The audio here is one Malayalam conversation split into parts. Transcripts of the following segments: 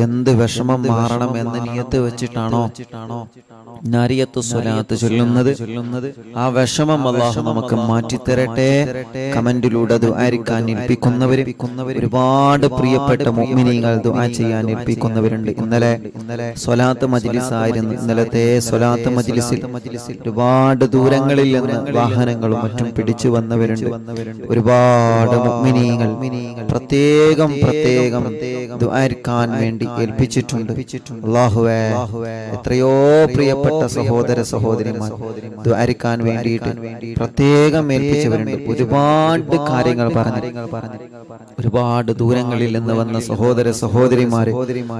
എന്ത് വിഷമം മാറണം എന്ന നിയത്ത് വെച്ചിട്ടാണോ നാരിയത്ത് സ്വലാത്ത് ചൊല്ലുന്നത്, ആ വിഷമം അല്ലാഹു നമുക്ക് മാറ്റിത്തരട്ടെ. കമന്റിലൂടെ ദുആരിക്കാൻ ഏൽപ്പിക്കുന്നവര് ഒരുപാട് പ്രിയപ്പെട്ട മുഅ്മിനീങ്ങൾ ദുആ ചെയ്യാൻ ഏൽപ്പിക്കുന്നവരുണ്ട്. ഇന്നലെ സ്വലാത്ത് മജ്ലിസ് ആയിരുന്നു. ഇന്നലത്തെ സ്വലാത്ത് മജ്ലിസിൽ ഒരുപാട് ദൂരങ്ങളിൽ നിന്ന് വാഹനങ്ങളും മറ്റും പിടിച്ചു വന്നവരുണ്ട്. ഒരുപാട് മുഅ്മിനീങ്ങൾ പ്രത്യേകം ദുആരിക്കാൻ വേണ്ടി ഏൽപ്പിച്ചിട്ടുണ്ട്. അല്ലാഹുവേ, എത്രയോ പ്രിയപ്പെട്ട സഹോദര സഹോദരിമാർ ദുആരിക്കാൻ വേണ്ടിയിട്ട് പ്രത്യേകം ഏൽപ്പിച്ചവരുണ്ട്. ഒരുപാട് കാര്യങ്ങൾ പറഞ്ഞു, ഒരുപാട് ദൂരങ്ങളിൽ നിന്ന് വന്ന സഹോദര സഹോദരിമാര്,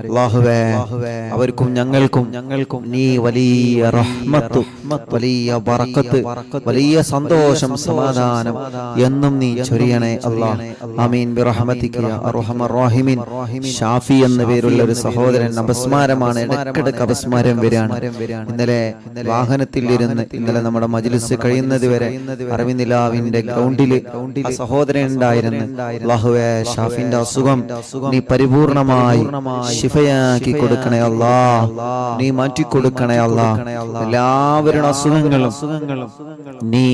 അല്ലാഹുവേ, അവർക്കും ഞങ്ങൾക്കും നീ വലിയ റഹ്മത്ത്, വലിയ ബറക്കത്ത്, വലിയ സന്തോഷം, സമാധാനം എന്നും നീ ചൊരിയണേ അല്ലാഹ്. ആമീൻ ബിറഹ്മതിക യാ അർഹമർ റഹീമീൻ. ഷാഫി എന്ന പേരുള്ള ഒരു സഹോദരൻ അപസ്മാരമാണ്, ഇടയ്ക്കിടയ്ക്ക് അപസ്മാരം വരികയാണ്. ഇന്നലെ വാഹനത്തിൽ ഇരുന്ന് ഇന്നലെ നമ്മുടെ മജ്ലിസ് കഴിയുന്നത് വരെ അറിവിനിലാവിന്റെ ഗ്രൗണ്ടില് ആ സഹോദരൻ ഉണ്ടായിരുന്നു. അല്ലാഹുവേ, ഷാഫിന്റെ അസുഖം നീ പരിപൂർണമായി ശിഫയാക്കി കൊടുക്കണേ അല്ലാഹ്, നീ മാറ്റി കൊടുക്കണേ അല്ലാഹ്. എല്ലാവരുടെ അസുഖങ്ങളും നീ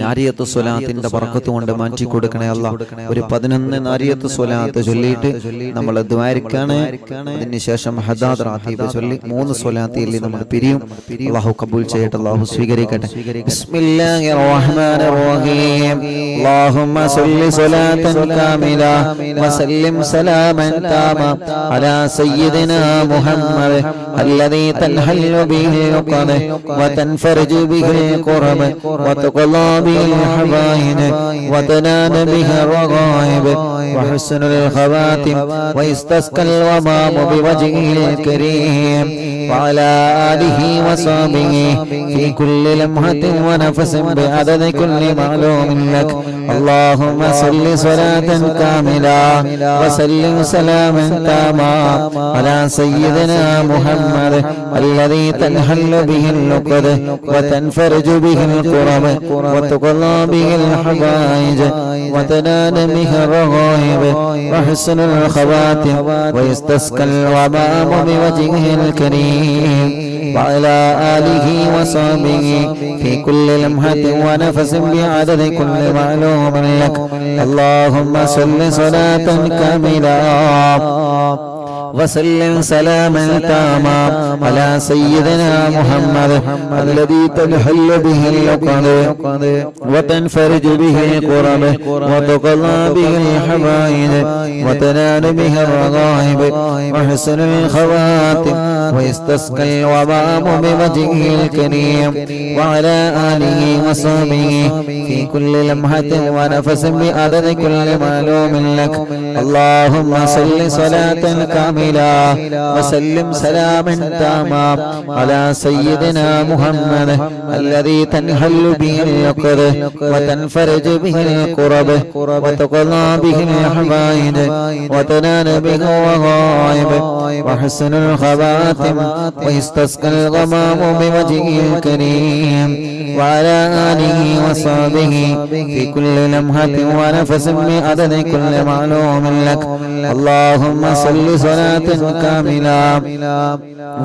നാരിയത്ത് സ്വലാത്തിന്റെ ബറക്കത്ത് കൊണ്ട് മാറ്റി കൊടുക്കണേ അല്ലാഹ്. ഒരു 11 നാരിയത്ത് സ്വലാത്ത് ചൊല്ലിയിട്ട് നമ്മൾ ദുആരിക്കാണ്. അതിനുശേഷം ഹദാദ് റാത്തീബ് ചൊല്ലി 3 സ്വലാത്തിൽ നമ്മൾ പിരിയും. അല്ലാഹു കബൂൽ ചെയ്യട്ടെ, അല്ലാഹു സ്വീകരിക്കട്ടെ. ബിസ്മില്ലാഹിർ റഹ്മാനിർ റഹീം. അല്ലാഹുമ്മ സ്വല്ലി സ്വലാത്തൻ കാമില വസല്ലിം സലാമൻ താമ അലാ സയ്യിദിനാ മുഹമ്മദ് الذي تنحل به العقد وتنفرج به الكرب وتقضى به الحوائج وتنال به الرغائب وحسن الخواتم ويستسقى الغمام بوجهه الكريم وعلى آله وصحبه في كل لمحة ونفس بعدد كل معلوم لك. اللهم صل صلاة كاملة وسلم سلاما تاما على سيدنا محمد الذي تنحل به العقد وتنفرج به الكرب وتقضى به الحوائج وتنال به الرغائب وحسن الخواتم ويستسقى الغمام بوجهه الكريم وعلى آله وصحبه في كل لمحة ونفس بعدد كل معلوم لك. اللهم صل صلاة كاملة وسلم سلاما تاما على سيدنا محمد الذي تنحل به العقد وتنفرج به الكرب وتقضى به الحوائج وتنال به الرغائب وحسن الخواتم ويستسقى الغمام بوجهه الكريم وعلى آله وصحبه في كل لمحة ونفس بعدد كل معلوم لك. اللهم صل صلاة كاملة وسلم سلاما تاما على سيدنا محمد الذي تنحل به العقد وتنفرج به الكرب وتقضى به الحوائج وتنال به الرغائب وحسن الخواتم ويستسقى الغمام بوجهه الكريم وعلى آله وصحبه في كل لمحة ونفس بعدد كل معلوم لك. اللهم صل صلاة كاملة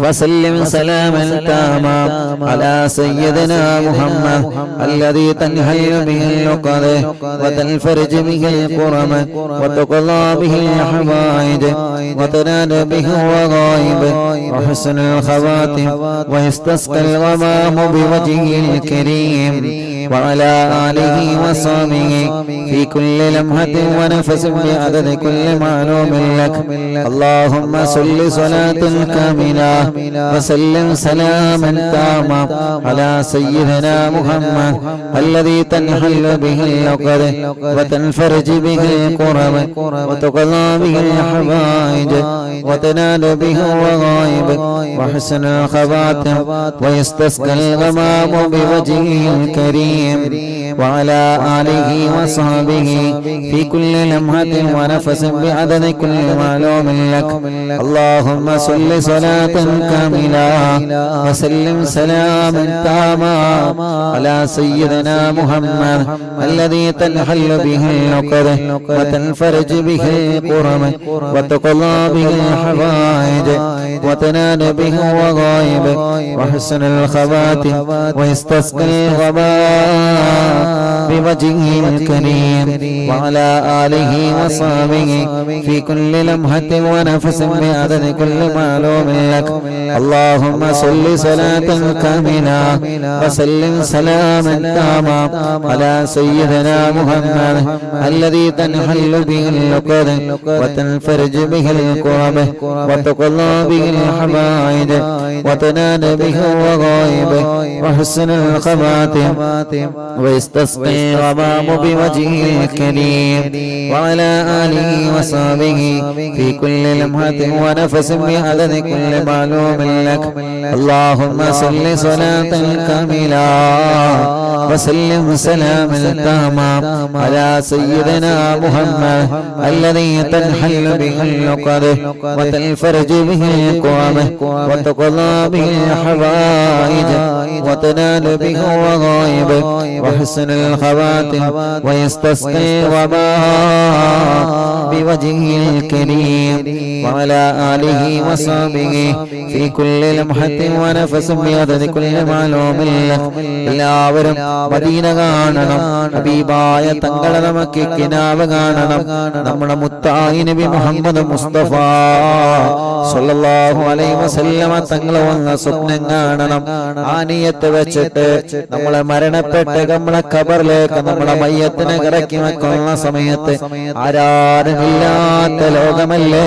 وسلم سلاما تاما على سيدنا محمد الذي تنحل به العقد وتنفرج به الكرب وتقضى به الحوائج وتنال به الرغائب وحسن الخواتم ويستسقى الغمام بوجهه الكريم وعلى آله وصحبه في كل لمحة ونفس بعدد كل معلوم لك. اللهم صل صلاة كاملة وسلم سلاما تاما على سيدنا محمد الذي تنحل به العقد وتنفرج به الكرب وتقضى به الحوائج وتنال به الرغائب وحسن الخواتم ويستسقى الغمام بوجهه الكريم الكريم وعلى آله وصحبه في كل لمحة ونفس بعدد كل معلوم لك اللهم صل صلاة كاملة وسلم سلاما تاما على سيدنا محمد الذي تنحل به العقد وتنفرج به الكرب وتقضى به الحوائج وتنال به الرغائب وحسن الخواتم ويستسقى الغمام بوجهه الكريم وعلى آله وصحبه في كل لمحة ونفس بعدد كل معلوم لك اللهم صل صلاة كاملة وسلم سلاما تاما على سيدنا محمد الذي تنحل به العقد وتنفرج به الكرب وتقضى به الحوائج وتنال به الرغائب وحسن الخواتم ويستسقي الغمام بوجهه الكريم وعلى آله وصحبه في كل لمحة ونفس بعدد كل معلوم لك اللهم صل صلاة كاملة وسلم سلاما تاما على سيدنا محمد الذي تنحل به العقد وتنفرج به الكرب وتقضى به الحوائج وتنال به الرغائب وحسن الخواتم ويستسقي الغمام بوجهه الكريم وعلى آله وصحبه في كل لمحة ونفس بعدد كل معلوم لك എല്ലാവരും മദീന കാണണം ഹബീബായ തങ്ങളെ നമുക്ക് കിനാവ് കാണണം നമ്മുടെ മുത്തായി നബി മുഹമ്മദ് മുസ്തഫ സല്ലല്ലാഹു അലൈഹി വസല്ലമ തങ്ങളെ വന്ന സ്വപ്നം കാണണം ആ നിയത്ത് വെച്ചിട്ട് നമ്മളെ മരണപ്പെട്ട നമ്മളെ ഖബറിലേക്ക് നമ്മുടെ മയ്യത്തിനെ ഇറക്കി വെക്കുന്ന സമയത്ത് ആരാരുമില്ലാത്ത ലോകമല്ലേ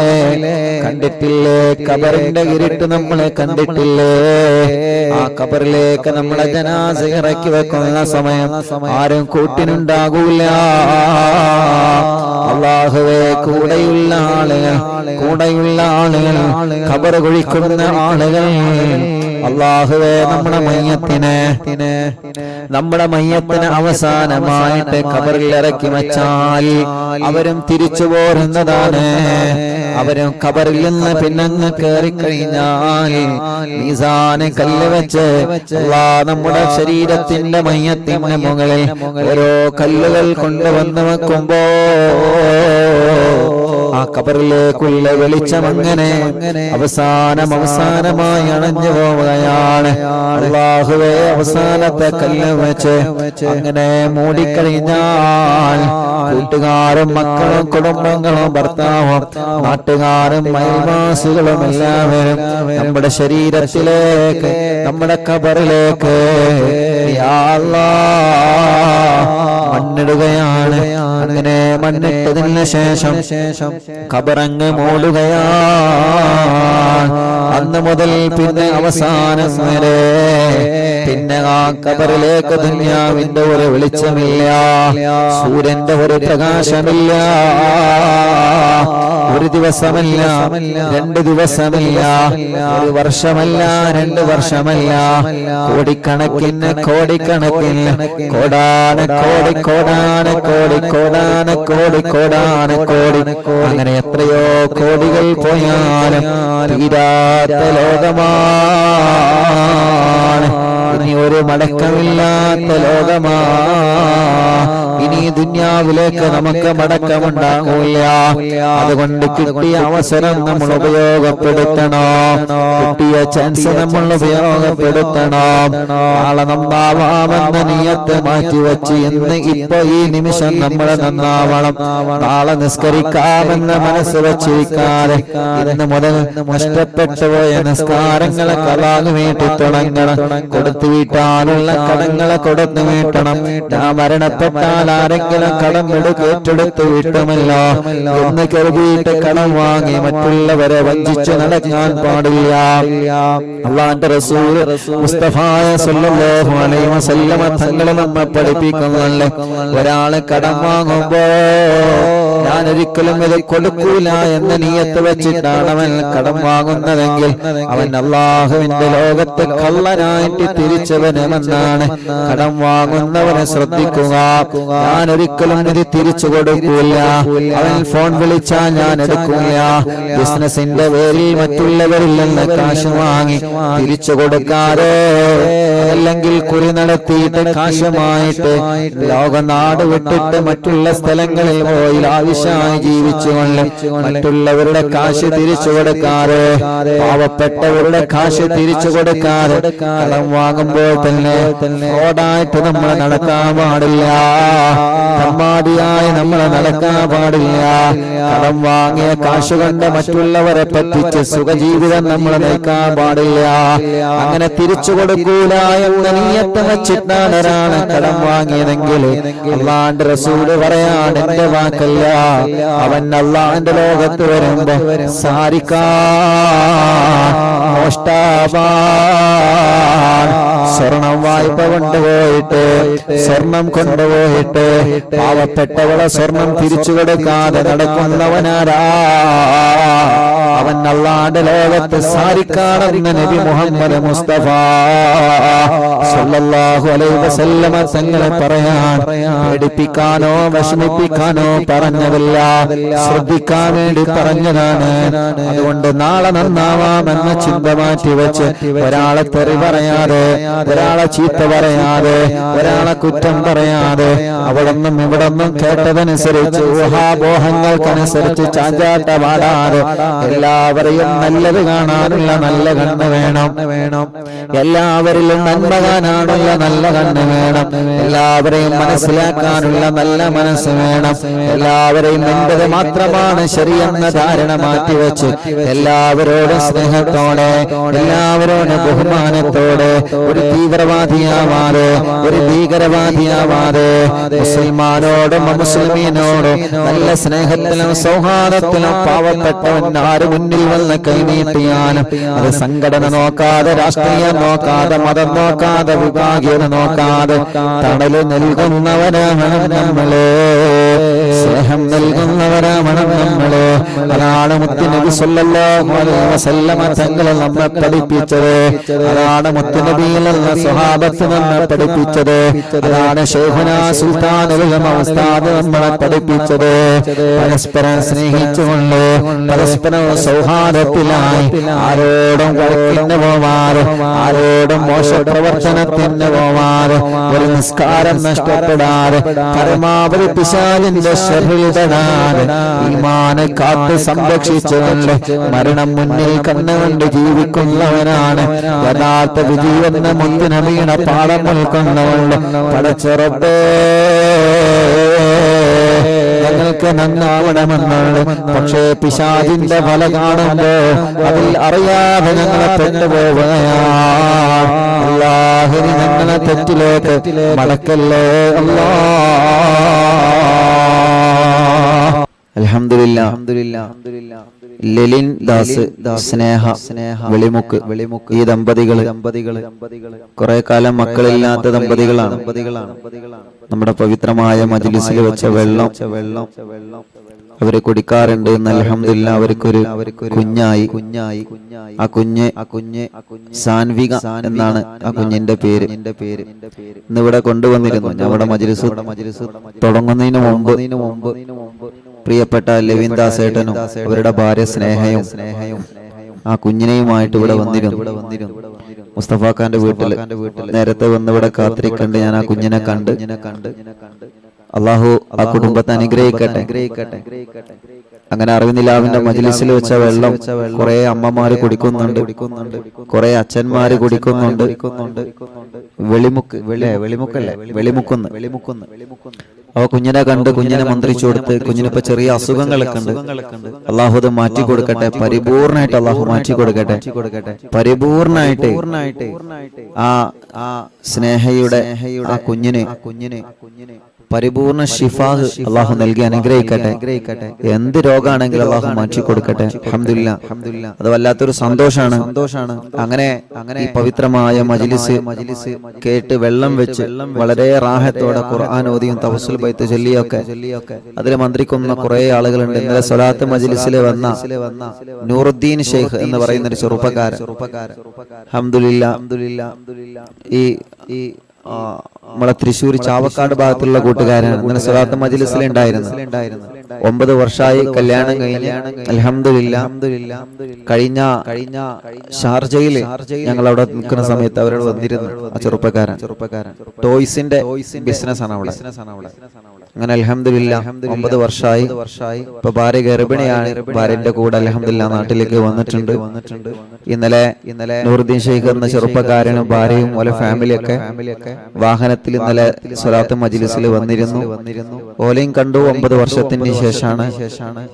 കണ്ടിട്ടില്ലേ ഖബറിന്റെ ഇരുട്ട് നമ്മളെ കണ്ടിട്ടില്ലേ ആ ഖബറിലേക്ക് നമ്മളെ ജനാസ ഇറക്കി വെക്കുന്ന സമയം ആരും കൂട്ടിനുണ്ടാകൂല അല്ലാഹുവേ കൂടെയുള്ള ആളുകൾ ഖബർ കുഴിക്കുന്ന ആളുകൾ അല്ലാഹുവേ നമ്മുടെ മയ്യത്തിനെ അവസാനമായിട്ട് ഖബറിൽ ഇറക്കി വെച്ചാൽ അവരും തിരിച്ചു പോരുന്നതാണ് അവരും ഖബറിൽ നിന്ന് പിന്നങ്ങ് കയറിക്കഴിഞ്ഞാൽ മീസാന് കല്ല് വെച്ച് നമ്മുടെ ശരീരത്തിന്റെ മയ്യത്തിന്റെ മുകളിൽ ഓരോ കല്ലുകൾ കൊണ്ടുവന്ന് വെക്കുമ്പോ ആ ഖബറിലേക്കുള്ള വെളിച്ചം അങ്ങനെ അവസാനമായി അണഞ്ഞു പോവുകയാണ് അല്ലാഹുവേ അവസാനത്തെ കല്ല് വെച്ച് അങ്ങനെ മൂടിക്കഴിഞ്ഞാൽ കൂട്ടുകാരും മക്കളും കുടുംബങ്ങളും ഭർത്താവും നാട്ടുകാരും അയൽവാസികളും എല്ലാവരും നമ്മുടെ ശരീരത്തിലേക്ക് നമ്മുടെ ഖബറിലേക്ക് യാ അല്ലാഹ് മണ്ണിടുകയാണ് അങ്ങനെ മണ്ണിട്ടതിന് ശേഷം ഖബറങ്ങ് മൂടുകയാണ് അന്ന് മുതൽ പിന്നെ അവസാനം വരെ പിന്നെ ആ ഖബറിലേക്ക് ദുനിയാവിന്റെ ഒരു വെളിച്ചമില്ല സൂര്യന്റെ ഒരു പ്രകാശമില്ല ഒരു ദിവസമല്ല 2 ദിവസമല്ല ഒരു വർഷമല്ല 2 വർഷമല്ല കോടിക്കണക്കിന് കോടാനക്കോടി അങ്ങനെ എത്രയോ കോടികൾ പോയാലും തീരാത്ത ലോകമാണ് ഇനി ഒരു മടക്കമില്ലാത്ത ലോകമാണ് ഇനി ദുനിയാവിലേക്ക് നമുക്ക് മടക്കമുണ്ടാകില്ല അതുകൊണ്ട് കിട്ടിയ അവസരം നമ്മൾ ഉപയോഗപ്പെടുത്തണം കിട്ടിയ ചാൻസ് നമ്മൾ ഉപയോഗപ്പെടുത്തണം നാളെ നന്നാവാമെന്ന നിയത്ത് മാറ്റിവെച്ച് ഇപ്പൊ ഈ നിമിഷം നമ്മൾ നന്നാവണം നാളെ നിസ്കരിക്കാമെന്ന് മനസ്സ് വെച്ചിരിക്കാതെ ഇന്ന് മുതൽ നഷ്ടപ്പെട്ടു പോയ നിസ്കാരങ്ങളെ കലാകു വീട്ടി തുടങ്ങണം കൊടുത്തു വീട്ടാനുള്ള കടങ്ങളെ കൊടുത്തു വീട്ടണം ഞാൻ മരണപ്പെട്ടാൽ ആരെങ്കിലും കടം ഏറ്റെടുത്ത് വീട്ടുമല്ലോ എന്ന് കരുതിയിട്ട് കടം വാങ്ങി മറ്റുള്ളവരെ വഞ്ചിച്ച് നടക്കാൻ പാടില്ല അല്ലാഹുവിന്റെ റസൂൽ മുസ്തഫായ സല്ലല്ലാഹു അലൈഹി വസല്ലമ തങ്ങൾ നമ്മെ പഠിപ്പിക്കുന്നുണ്ട് ഒരാള് കടം വാങ്ങുമ്പോ ഞാൻ ഒരിക്കലും ഇത് കൊടുക്കൂല എന്ന നിയത്ത് വെച്ചിട്ടാണ് അവൻ കടം വാങ്ങുന്നതെങ്കിൽ അവൻ അല്ലാഹുവിന്റെ ലോകത്ത് കള്ളനായിട്ട് തിരിച്ചവനുമെന്നാണ്. കടം വാങ്ങുന്നവനെ ശ്രദ്ധിക്കുക. ഞാൻ ഒരിക്കലും ഇത് തിരിച്ചു കൊടുക്കൂല. അവൻ ഫോൺ വിളിച്ചാൽ ഞാൻ എടുക്കൂല. ബിസിനസിന്റെ പേരിൽ മറ്റുള്ളവരിൽ നിന്ന് കാശ് വാങ്ങി തിരിച്ചു കൊടുക്കാതെ, അല്ലെങ്കിൽ കുറി നടത്തിയിട്ട് കാശുമായിട്ട് ലോകനാട് വിട്ടിട്ട് മറ്റുള്ള സ്ഥലങ്ങളിൽ പോയി ആവശ്യമായി ജീവിച്ചുകൊണ്ട് മറ്റുള്ളവരുടെ കാശ് തിരിച്ചു കൊടുക്കാതെ, പാവപ്പെട്ടവരുടെ കാശ് തിരിച്ചു കൊടുക്കാതെ കടം വാങ്ങുമ്പോൾ തന്നെ ഫ്രോഡായിട്ട് നമ്മൾ നടക്കാൻ പാടില്ല. തമ്മാടിയായി നമ്മൾ നടക്കാൻ പാടില്ല. കടം വാങ്ങിയ കാശ് കൊണ്ട് മറ്റുള്ളവരെ പറ്റിച്ച് സുഖജീവിതം നമ്മൾ നയിക്കാൻ പാടില്ല. അങ്ങനെ തിരിച്ചു കൊടുക്കൂല എന്ന നിയ്യത്ത് വെച്ചിട്ടാണ് ഒരാള് കടം വാങ്ങിയതെങ്കിൽ അല്ലാഹുവിന്റെ റസൂല് പറയാണ്, എന്റെ വാക്കല്ല, അവൻ അല്ലാഹുവിന്റെ ലോകത്ത് വരുമ്പോ സ്വർണം വായ്പ കൊണ്ടുപോയിട്ട്, സ്വർണം കൊണ്ടുപോയിട്ട് പാവപ്പെട്ടവളെ സ്വർണം തിരിച്ചു കൊടുക്കാതെ നടക്കുന്നവനാരാ? അവൻ അല്ലാഹുവിന്റെ ലോകത്ത് സാരിക്കാണെന്ന് നബി മുഹമ്മദ് മുസ്തഫ സല്ലല്ലാഹു അലൈഹി വസല്ലമ തങ്ങളെ പറയാൻ പേടിപ്പിക്കാനോ വിഷമിപ്പിക്കാനോ പറഞ്ഞതല്ല, ശ്രദ്ധിക്കാൻ വേണ്ടി പറഞ്ഞതാണ്. അതുകൊണ്ട് നാളെ നന്നാവാമെന്ന ചിന്ത മാറ്റി വെച്ച് ഒരാളെ തെറി പറയാതെ, ഒരാളെ ചീത്ത പറയാതെ, ഒരാളെ കുറ്റം പറയാതെ, അവിടൊന്നും ഇവിടൊന്നും കേട്ടതനുസരിച്ച് ഊഹാപോഹങ്ങൾക്കനുസരിച്ച് ചാഞ്ചാട്ട പാടാതെ എല്ലാവരെയും നല്ലത് കാണാനുള്ള നല്ല കണ്ണ് വേണം. എല്ലാവരിലും നന്മ കാണാനുള്ള നല്ല കണ്ണ് വേണം. എല്ലാവരെയും മനസ്സിലാക്കാനുള്ള നല്ല മനസ്സ് വേണം. എല്ലാവരെയും എന്റേത് മാത്രമാണ് ശരിയെന്ന ധാരണ മാറ്റിവെച്ച് എല്ലാവരോടും സ്നേഹത്തോടെ, എല്ലാവരോടും ബഹുമാനത്തോടെ, ഒരു തീവ്രവാദിയാവാതെ, ഒരു ഭീകരവാദിയാവാതെ, മുസ്ലിമാനോടും മുസ്ലിമീനോടും നല്ല സ്നേഹത്തിലും സൗഹാർദ്ദത്തിലും പാവപ്പെട്ടവൻ ആര് മുന്നിൽ വന്ന് കൈനീട്ടിയാലും അത് സംഘടന നോക്കാതെ, രാഷ്ട്രീയം നോക്കാതെ, മതം നോക്കാതെ, വിഭാഗീയത നോക്കാതെ തണല് നൽകുന്നവരാണ് നമ്മള്, സ്നേഹം നൽകുന്നവരാണ് നമ്മള്. അതാണ് മുത്തുനബി സല്ലല്ലാഹു അലൈഹി വസല്ലമ തങ്ങൾ നമ്മെ പഠിപ്പിച്ചത്. അതാണ് മുത്തുനബിയിലുള്ള സ്വഹാബത്ത് നമ്മെ പഠിപ്പിച്ചത്. അതാണ് ശൈഖുനാ സുൽത്താനുൽ ഉലമ ഉസ്താദ് നമ്മളെ പഠിപ്പിച്ചത്. പരസ്പരം സ്നേഹിച്ചുകൊണ്ട്, പരസ്പരം സൗഹാർദ്ദത്തിലായി, ആരോടും വഴക്കിന് പോവാറ്, ആരോടും മോശപ്രവർത്തനത്തിന് പോവാറ്, ഒരു നിസ്കാരം നഷ്ടപ്പെടാതെ, പരമാവധി പിശാചിന്റെ ശർറിൽ പെടാതെ ഈമാനെ കാത്ത് സംരക്ഷിച്ചുകൊണ്ട് മരണം മുന്നിൽ കണ്ടുകൊണ്ട് ജീവിക്കുന്നവനാണ് യഥാർത്ഥ വിജയമെന്ന മുത്തുനബിയുടെ പാഠം ഉൾക്കൊണ്ടുകൊണ്ട് പടച്ചറപ്പേ ഞങ്ങൾക്ക് നന്നാവണമെന്നുള്ളു. പക്ഷേ പിശാചിന്റെ ഫല കാണുമ്പോ അതിൽ അറിയാതെ ഞങ്ങളെ പെട്ടുപോവുകയാണ്. അല്ലാഹുവേ ഞങ്ങളെ തെറ്റിലേക്ക് മടക്കല്ലേ അല്ലാഹ്. അൽഹംദുലില്ലാഹ്. ലെലിൻ ദാസ്, സ്നേഹ വെളിമുക്ക്, ഈ ദമ്പതികൾ കുറെ കാലം മക്കളില്ലാത്ത ദമ്പതികളാണ്. നമ്മുടെ പവിത്രമായ മജ്ലിസിൽ വെച്ച വെള്ളം അവര് കുടിക്കാറുണ്ട്. അൽഹംദുലില്ലാഹ് അവർക്കൊരു കുഞ്ഞായി. ആ കുഞ്ഞ് സാൻവിക എന്നാണ് ആ കുഞ്ഞിന്റെ പേര്. ഇന്നിവിടെ കൊണ്ടുവന്നിരുന്നു. നമ്മുടെ മജ്ലിസ് തുടങ്ങുന്നതിന് മുമ്പ് പ്രിയപ്പെട്ട ലെവിൻ ദാസേട്ടനും അവരുടെ ഭാര്യ സ്നേഹയും ആ കുഞ്ഞിനെയുമായിട്ട് ഇവിടെ വന്നിരുന്നു. മുസ്തഫാഖാന്റെ വീട്ടിൽ നേരത്തെ വന്ന് ഇവിടെ കാത്തിരിക്കണ്ട്. ഞാൻ ആ കുഞ്ഞിനെ കണ്ട്. അള്ളാഹു ആ കുടുംബത്തെ അനുഗ്രഹിക്കട്ടെ. അങ്ങനെ അറിവിനിലാവിന്റെ മജ്ലിസിൽ വെച്ച വെള്ളം കുറെ അമ്മമാര് കുടിക്കുന്നുണ്ട്, കുറെ അച്ഛന്മാര് കുടിക്കുന്നുണ്ട്. വെളിമുക്കുന്ന് അവ കുഞ്ഞിനെ കണ്ട് കുഞ്ഞിനെ മന്ത്രിച്ചു കൊടുത്ത്, കുഞ്ഞിനിപ്പോ ചെറിയ അസുഖങ്ങളൊക്കെ ഉണ്ട്. അള്ളാഹു അത് മാറ്റി കൊടുക്കട്ടെ, പരിപൂർണമായിട്ട് അള്ളാഹു മാറ്റി കൊടുക്കട്ടെ, പരിപൂർണമായിട്ട് ആ സ്നേഹയുടെ ആ കുഞ്ഞിന് പരിപൂർണ ഷിഫാഹ് അള്ളാഹു നൽകി അനുഗ്രഹിക്കട്ടെ. എന്ത് രോഗമാണെങ്കിലും അള്ളാഹു മാറ്റി കൊടുക്കട്ടെ. അൽഹംദുലില്ലാ. അത് വല്ലാത്തൊരു സന്തോഷാണ്. അങ്ങനെ ഈ പവിത്രമായ മജ്ലിസ് കേട്ട് വെള്ളം വെച്ച് വളരെ റാഹത്തോടെ ഖുർആൻ ഓതിയും തവസ്സുൽ ബൈത്ത് ചൊല്ലിയൊക്കെ അതിൽ മന്ത്രിക്കുന്ന കുറെ ആളുകളുണ്ട്. ഇന്നലെ സ്വലാത്ത് മജ്ലിസിൽ വന്ന നൂറുദ്ദീൻ ഷെയ്ഖ് എന്ന് പറയുന്ന ഒരു ചെറുപ്പക്കാരൻ, അൽഹംദുലില്ലാ, ഈ നമ്മളെ തൃശ്ശൂർ ചാവക്കാട് ഭാഗത്തുള്ള കൂട്ടുകാരാണ്. ഇന്നലെ സ്വലാത്ത് മജ്ലിസിൽ ഉണ്ടായിരുന്നു. 9 വർഷമായി കല്യാണം കഴിഞ്ഞ്. അൽഹംദുലില്ലാ. കഴിഞ്ഞ ഷാർജയിൽ ഞങ്ങൾ അവിടെ നിൽക്കുന്ന സമയത്ത് അവരോട് വന്നിരുന്നു ആ ചെറുപ്പക്കാരൻ. ടോയ്സിന്റെ ബിസിനസ് ആണ് അവിടെ. അങ്ങനെ അൽഹംദുലില്ലാ 9 വർഷമായി. ഇപ്പൊ ഭാര്യ ഗർഭിണിയാണ്. ഭാര്യന്റെ കൂടെ അൽഹംദുലില്ലാ നാട്ടിലേക്ക് വന്നിട്ടുണ്ട്. ഇന്നലെ നൂറുദ്ദീൻ ഷെയ്ഖ് എന്ന ചെറുപ്പക്കാരനും ഭാര്യയും ഓലെ ഫാമിലിയൊക്കെ വാഹനത്തിൽ ഇന്നലെ സ്വലാത്ത് മജ്ലിസിൽ വന്നിരുന്നു. ഓലയും കണ്ടു. 9 വർഷത്തിന് ശേഷമാണ്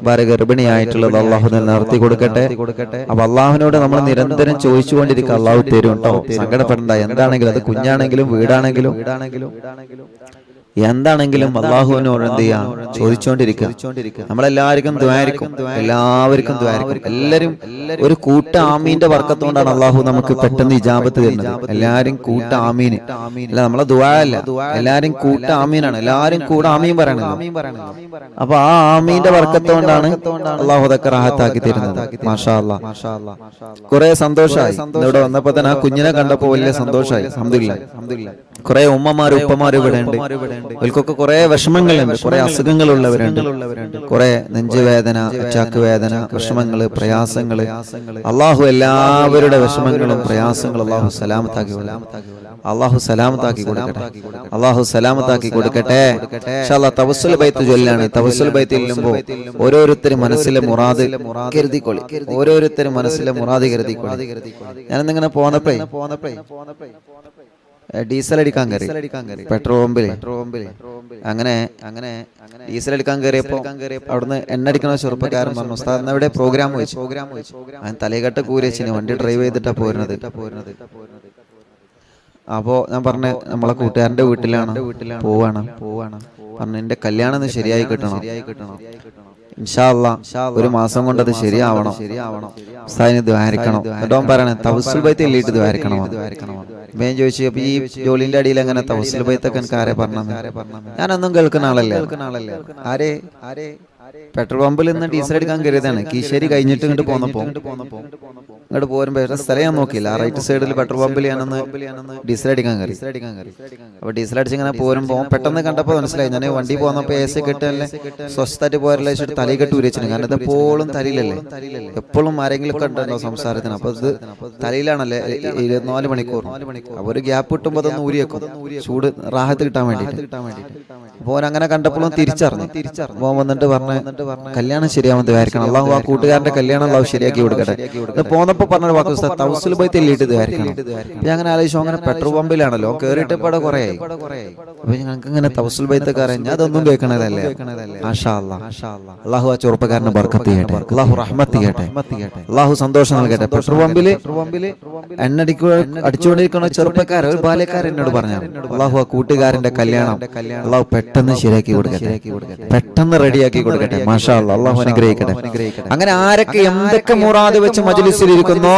ഭാര്യ ഗർഭിണിയായിട്ടുള്ളത്. അള്ളാഹു നിർത്തി കൊടുക്കട്ടെ. അപ്പൊ അള്ളാഹുവിനോട് നമ്മൾ നിരന്തരം ചോദിച്ചുകൊണ്ടിരിക്കുക, അള്ളാഹു തരും കേട്ടോ, സങ്കടപ്പെടണ്ട. എന്താണെങ്കിലും, അത് കുഞ്ഞാണെങ്കിലും വീടാണെങ്കിലും എന്താണെങ്കിലും അള്ളാഹുവിനോട് എന്ത് ചെയ്യാം, ചോദിച്ചുകൊണ്ടിരിക്കുക. നമ്മളെല്ലാവർക്കും ദ്വാരിക്കും, എല്ലാവർക്കും ദ്വാരിക്കും. എല്ലാവരും ഒരു കൂട്ട ആമീന്റെ വർക്കത്തോണ്ടാണ് അള്ളാഹു നമുക്ക് പെട്ടെന്ന് ഇജാബത്ത് തരുന്നത്. എല്ലാരും കൂട്ട ആമീന് അല്ല, നമ്മളെ ദുആ അല്ല, എല്ലാരും കൂട്ട ആമീനാണ്. എല്ലാരും കൂടെ ആമീൻ പറയണത്. അപ്പൊ ആ ആമീന്റെ വർക്കത്തോണ്ടാണ് അള്ളാഹു അതൊക്കെ റാഹത്താക്കി തരുന്നത്. മാഷാ അല്ലാഹ്. കുറെ സന്തോഷമായി ഇവിടെ വന്നപ്പോ തന്നെ. ആ കുഞ്ഞിനെ കണ്ടപ്പോ വലിയ സന്തോഷമായി. അൽഹംദുലില്ലാ. കുറെ ഉമ്മമാരും ഉപ്പമാരും ഇവിടെ ഉണ്ട്. അവർക്കൊക്കെ കുറെ വിഷമങ്ങളുണ്ട്, കുറെ അസുഖങ്ങളുള്ളവരുണ്ട്, കുറെ നെഞ്ചുവേദന, അറ്റാക്ക് വേദന, വിഷമങ്ങള്, പ്രയാസങ്ങള്. അള്ളാഹു എല്ലാവരുടെ വിഷമങ്ങളും പ്രയാസങ്ങളും അള്ളാഹു സലാമത്താക്കി കൊടുക്കട്ടെ. അള്ളാഹു സലാമത്താക്കി കൊടുക്കട്ടെ. ഇൻഷാ അല്ലാഹ് തവസ്സുൽ ബൈത്ത് ചൊല്ലാണ്. തവസ്സുൽ ബൈത്ത് ചെല്ലുമ്പോൾ ഓരോരുത്തരും മനസ്സിലെ മുറാദ് കരുതിക്കൊള്ളി. ഓരോരുത്തരും മനസ്സിലെ മുറാദ് കരുതിക്കൊള്ളി. ഞാനിന്നിങ്ങനെ പോന്നപ്പോ ഡീസൽ അടിക്കാൻ കയറി പെട്രോൾ പമ്പിൽ. അങ്ങനെ ഡീസൽ അടിക്കാൻ കയറിയപ്പോ അവിടുന്ന് എണ്ണ അടിക്കുന്ന ചെറുപ്പക്കാരൻ പറഞ്ഞു, ഉസ്താദ് എവിടെ പ്രോഗ്രാം വെച്ചു. ഞാൻ തലകെട്ട് കൂരച്ചിന് വണ്ടി ഡ്രൈവ് ചെയ്തിട്ടാ പോരുന്നത്. അപ്പോ ഞാൻ പറഞ്ഞ നമ്മളെ കൂട്ടുകാരന്റെ വീട്ടിലാണ്, പോവാണ് പറഞ്ഞു. എന്റെ കല്യാണം ഒന്ന് ശരിയായി കിട്ടണം. ഇൻഷാ അല്ലാഹ് 1 മാസം കൊണ്ട് അത് ശരിയാവണം. ഉസ്താദിന് ദ്വാരിക്കണം. കേട്ടോ പറയണേ, തവസ്സുൽ ബൈത്ത് എല്ലിട്ട് ദ്വാരിക്കണം. ഞാൻ ചോദിച്ചു, അപ്പൊ ഈ ജോലിന്റെ അടിയിൽ എങ്ങനെ തവസ്സുൽ ബൈത്തൊക്കെ എനിക്ക് ആരെ പറഞ്ഞത്? ഞാനൊന്നും കേൾക്കുന്ന ആളല്ലേ. ആരെ പെട്രോൾ പമ്പിൽ നിന്ന് ഡീസൽ അടിക്കാൻ കയറിയതാണ്. കീശ്ശേരി കഴിഞ്ഞിട്ട് ഇങ്ങോട്ട് പോന്നപ്പോ ഇങ്ങോട്ട് പോരുമ്പോ സ്ഥലം ഞാൻ നോക്കിയില്ല. റൈറ്റ് സൈഡിൽ പെട്രോൾ പമ്പിൽ ഞാനൊന്ന് ഡീസൽ അടിക്കാൻ കയറി. അപ്പൊ ഡീസൽ അടിച്ച് ഇങ്ങനെ പോരുമ്പോ പെട്ടെന്ന് കണ്ടപ്പോ മനസ്സിലായി. ഞാൻ വണ്ടി പോന്നപ്പോ AC കെട്ടല്ലേ സ്വസ്ഥായിട്ട് പോരല്ലേ വെച്ചിട്ട് തലയിൽ കെട്ടി ഉരച്ചിന്. കാരണം ഇത് എപ്പോഴും തലയിലല്ലേ, എപ്പോഴും ആരെങ്കിലും ഒക്കെ ഉണ്ടല്ലോ സംസാരത്തിന്. അപ്പൊ ഇത് തലയിലാണല്ലേ 24 മണിക്കൂർ. അപ്പൊ ഒരു ഗ്യാപ്പ് കിട്ടുമ്പോ അതൊന്ന് ഊരിയേക്കും, ചൂട് റാഹത്ത് കിട്ടാൻ വേണ്ടിട്ട്. അപ്പൊ അങ്ങനെ കണ്ടപ്പോഴും തിരിച്ചറിഞ്ഞു. മോൻ വന്നിട്ട് പറഞ്ഞ കല്യാണം ശരിയാവാൻ ദ്വാരിക്കണം. അള്ളാഹു ആ കൂട്ടുകാരന്റെ കല്യാണം അള്ളാഹു ശരിയാക്കി കൊടുക്കട്ടെ. പോന്നപ്പോ പറഞ്ഞ വാക്ക് തവസ്സുൽ ബൈത്ത് എല്ലിട്ട് ദ്വാരിക്കണം. അങ്ങനെ ആലോചിച്ചു. അങ്ങനെ പെട്രോൾ പമ്പിലാണല്ലോ കേറിയിട്ട് ഇപ്പൊ കുറെ ആയി. അപ്പൊ ഞങ്ങൾക്ക് ഇങ്ങനെ തവസ്സുൽ ബൈത്തൊക്കെ അറിയാം. ഞാൻ അതൊന്നും കേൾക്കണതല്ലേ. മാഷാ അല്ലാഹ്. അള്ളാഹു ആ ചെറുപ്പക്കാരന് ബർക്കത്ത് ചെയ്യട്ടെ. അള്ളാഹു റഹ്മത്ത് ചെയ്യട്ടെ. അള്ളാഹു സന്തോഷം നൽകട്ടെ. പെട്രോൾ പമ്പില് എണ്ണ അടിച്ചുകൊണ്ടിരിക്കുന്ന ചെറുപ്പക്കാരൻ, ഒരു ബാല്യക്കാരൻ എന്നോട് പറഞ്ഞു, അള്ളാഹു ആ കൂട്ടുകാരന്റെ കല്യാണം അള്ളാഹു പെട്ടെന്ന് ശരിയാക്കി കൊടുക്കട്ടെ, പെട്ടെന്ന് റെഡിയാക്കി കൊടുക്കട്ടെ. മാഷാ അല്ലാഹ്. അള്ളാഹു അനുഗ്രഹിക്കട്ടെ. അങ്ങനെ ആരൊക്കെ എന്തൊക്കെ മുറാദ് വെച്ച് മജ്ലിസിൽ ഇരിക്കുന്നോ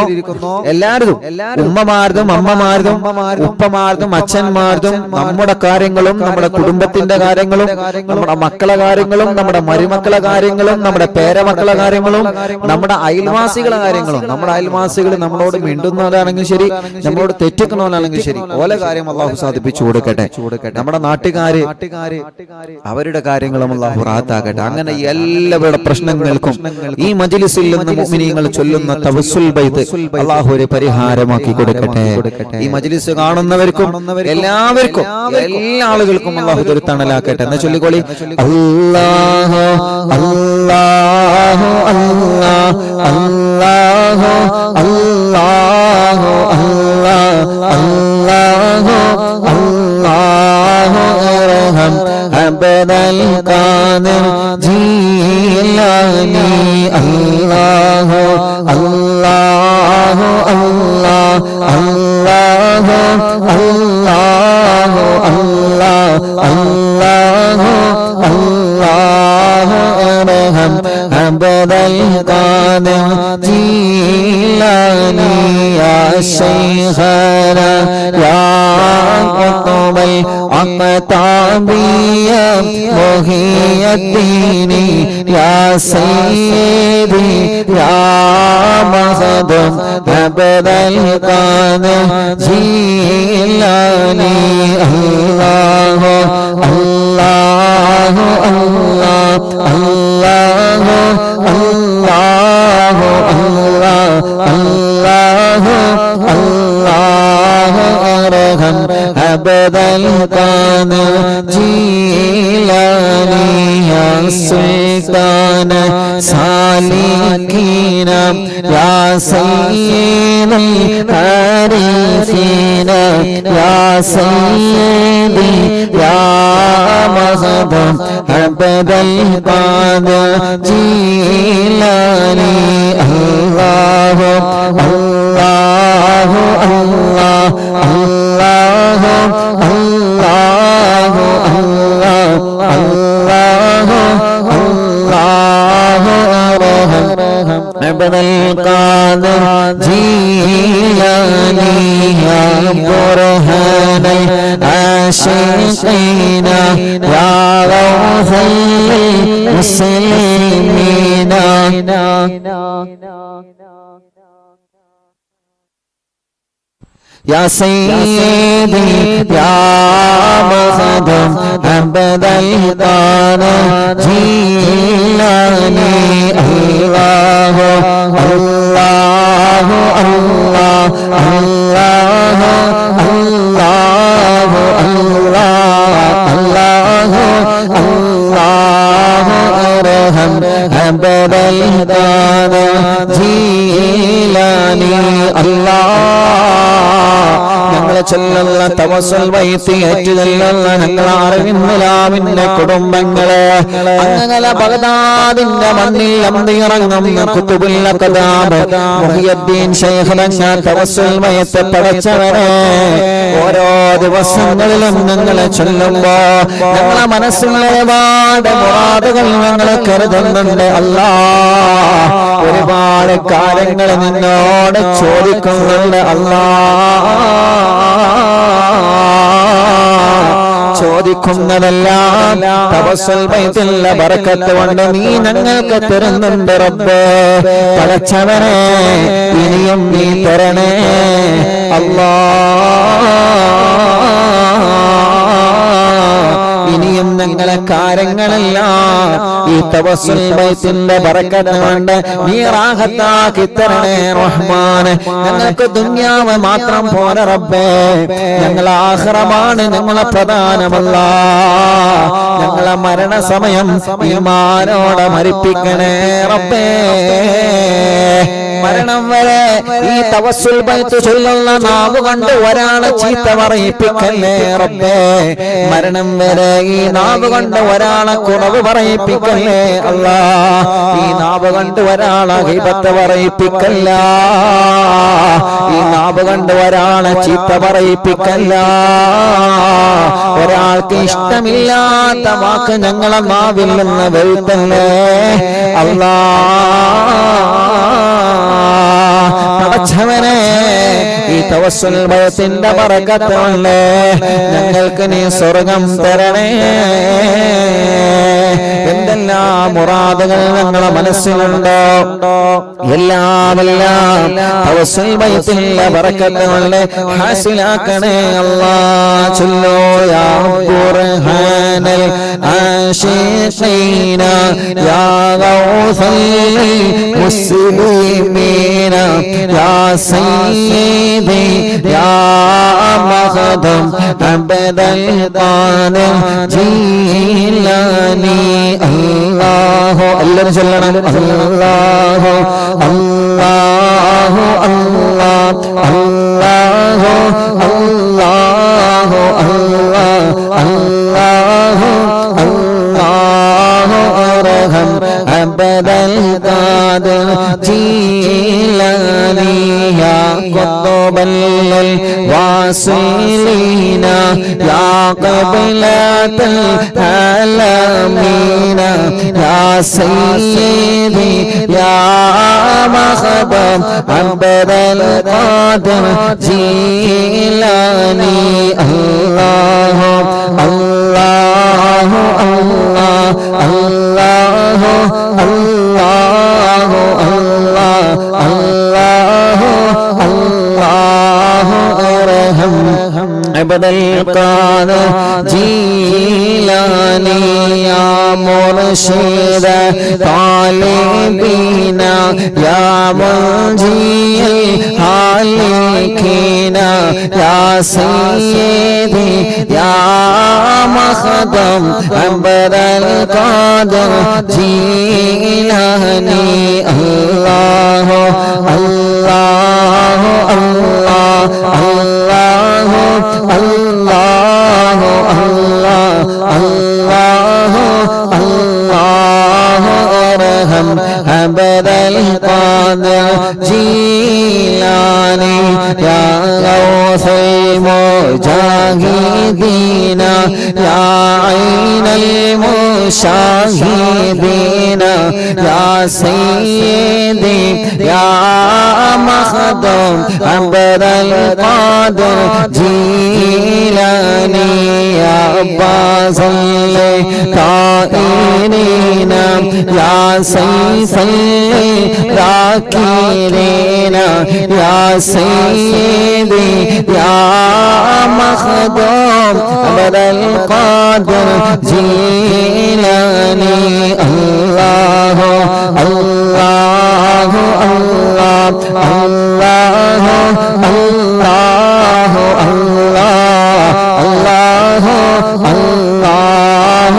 എല്ലാവരും, ഉമ്മമാർക്കും അമ്മമാർക്കും ഉപ്പമാർക്കും അച്ഛന്മാർക്കും, നമ്മുടെ കാര്യങ്ങളും നമ്മുടെ കുടുംബത്തിന്റെ കാര്യങ്ങളും നമ്മുടെ മക്കളെ കാര്യങ്ങളും നമ്മുടെ മരുമക്കളെ കാര്യങ്ങളും നമ്മുടെ പേരമക്കളെ കാര്യങ്ങളും നമ്മുടെ അയൽവാസികളെ കാര്യങ്ങളും, നമ്മുടെ അയൽവാസികൾ നമ്മളോട് മിണ്ടുന്നവരാണെങ്കിൽ ശരി, നമ്മളോട് തെറ്റിക്കുന്നവരാണെങ്കിൽ ശരി, ഓലെ കാര്യം അള്ളാഹു സാധിപ്പിച്ചു കൊടുക്കട്ടെ. നമ്മുടെ നാട്ടുകാര് അവരുടെ കാര്യങ്ങളും അള്ളാഹു റാഹത്താക്കട്ടെ. അങ്ങനെ എല്ലാവരുടെ പ്രശ്നങ്ങൾക്കും ഈ മജ്ലിസിൽ നിന്ന് മുഅ്മിനീങ്ങൾ ചൊല്ലുന്ന തവസ്സുൽ ബൈത്ത് അള്ളാഹു ഒരു പരിഹാരമാക്കി കൊടുക്കട്ടെ. ഈ മജ്ലിസ് കാണുന്നവർക്കും എല്ലാവർക്കും എല്ലാ ആളുകൾക്കും അള്ളാഹു ഒരു തണലാക്കട്ടെ എന്ന് ചൊല്ലിക്കോളി. അല്ലാഹു അല്ലാഹു അല്ലാഹു അല്ലാഹു അല്ലാഹു അല്ലാഹു അല്ലാഹു അർഹം അബ്ദൽ ഖാദിർ ജീലാനി. അല്ലാഹു അല്ലാഹു അല്ലാഹു അല്ലാഹു അല്ലാഹു അല്ലാഹു عبد القادر جيلاني يا شيخنا يا قطب الأقطابي يا محي الدين يا سيدي يا مخدوم عبد القادر جيلاني الله الله الله الله الله الله الله الله أرحم عبد القادر جيلاني يا سلطان سالكين يا سيد العارفين يا سيدي يا مخدوم عبد القادر جيلاني الله الله الله الله الله الله الله الله أرحم عبد القادر جيلاني يا برهان العاشقين يا غوث المسلمين يا سيدي يا مخدوم عبد القادر جيلاني الله الله الله الله الله الله الله أرحم عبد القادر جيلاني الله ഞങ്ങളെ ചൊല്ലുള്ള തവസ്സുൽ വൈത്തി ഏറ്റുചൊല്ലുള്ള ഞങ്ങളെ അറിവിന്റെ കുടുംബങ്ങളെ അങ്ങനെ ബഗ്ദാദിന്റെ മണ്ണിൽ അന്തിയിറങ്ങുന്ന കുതുബുൽ അഖ്താബ് മുഹിയുദ്ദീൻ ശൈഖ് തങ്ങൾ തവസ്സുൽ വൈത്ത് പഠിച്ചവരെ ഓരോ ദിവസങ്ങളിലും ഞങ്ങളെ ചൊല്ലുമ്പോ ഞങ്ങളെ മനസ്സിലെ ഒരുപാട് മുറാദുകൾ ഞങ്ങളെ കരുതുന്നുണ്ട് അല്ലാഹ് ഒരുപാട് കാര്യങ്ങൾ നിന്നോട് ചോദിക്കുന്നുണ്ട് അല്ലാഹ് ചോദിക്കുന്നതെല്ലാം തവസ്സുൽ ബൈത്തിലെ ബറക്കത്ത് കൊണ്ട് നീ ഞങ്ങൾക്ക് തരുന്നുണ്ട് റബ്ബേ പടച്ചവനെ ഇനിയും നീ തരണേ അല്ലാഹ് ഇനിയും ഞങ്ങളെ കാര്യങ്ങളെല്ലാം ഈ തവസ്സുൽ ബൈത്തിന്റെ ബറക്കത്ത് കൊണ്ട് നീ റാഹത്താക്കി തരണേ റഹ്മാനെ ഞങ്ങൾക്ക് ദുനിയാവ് മാത്രം പോരാ റബ്ബേ ഞങ്ങളെ ആഖിറമാണ് ഞങ്ങളെ പ്രധാനമല്ല ഞങ്ങളെ മരണസമയം ഈമാനോടെ മരിപ്പിക്കണേ റബ്ബേ മരണം വരെ ഈ തവസ്സുൽ ബൈത്ത് ചൊല്ലുന്ന നാവ് കൊണ്ട് ഒരാളെ ചീത്ത പറയിപ്പിക്കല്ലേ റബ്ബേ മരണം വരെ ഈ നാവ് കൊണ്ട് ഒരാളെ കുറവ് പറയിപ്പിക്കല്ലേ അല്ലാഹ് ഈ നാവ് കൊണ്ട് ഒരാളെ ഗിബത്ത് പറയിപ്പിക്കല്ല ഈ നാവ് കൊണ്ട് ഒരാളെ ചീത്ത പറയിപ്പിക്കല്ല ഒരാൾക്ക് ഇഷ്ടമില്ലാത്ത വാക്ക് ഞങ്ങളെ നാവിൽ നിന്ന് വരുത്തല്ലേ അല്ലാഹ് പടച്ചവനെ ഈ തവസ്സുൽ ബൈത്തിന്റെ ബറക്കത്ത് കൊണ്ട് ഞങ്ങൾക്ക് നീ സ്വർഗം തരണേ എന്തെല്ലാം മുറാദുകൾ ഞങ്ങളെ മനസ്സിലുണ്ടോ എല്ലാം തവസ്സുൽ ബൈത്തിന്റെ ബറക്കത്ത് കൊണ്ട് ഹാസിലാക്കണേ അല്ലാഹ് ചൊല്ലോ യാ ബുർഹാനൽ ആശിഖീന യാ ഗൗസൽ മുസ്ലിമീന യാ സയ്യിദി യാ മഖദൂം അബ്ദൽ ഖാദിർ ജീലാനി അല്ലാഹു എല്ലാവരും ചൊല്ലണം അല്ലാഹു അല്ലാഹു അല്ലാഹു അല്ലാഹു അല്ലാഹു അല്ലാഹു അല്ലാഹു അർഹം അബ്ദൽ ഖാദിർ ജീലാനി യാ قطب الواصلين يا قبلة العالمين يا سيدي يا مخدم عبد القادر جيلاني الله الله الله الله الله الله الله الله ارحم عبد القادر جيلاني يا مرشد طالبين يا منجي الهالكين يا سيدي يا مخدم عبد القادر جيلاني الله الله الله الله الله الله الله الله ارحم عبد القادر جيلاني يا غوث المجاهدين يا عين المشاهدين يا سيدي يا مخدوم عبد القادر جيلاني يا عباس الكائنين يا سيف الذاكرين يا سيدي يا مخدوم عبد القادر جيلاني الله الله الله الله الله الله الله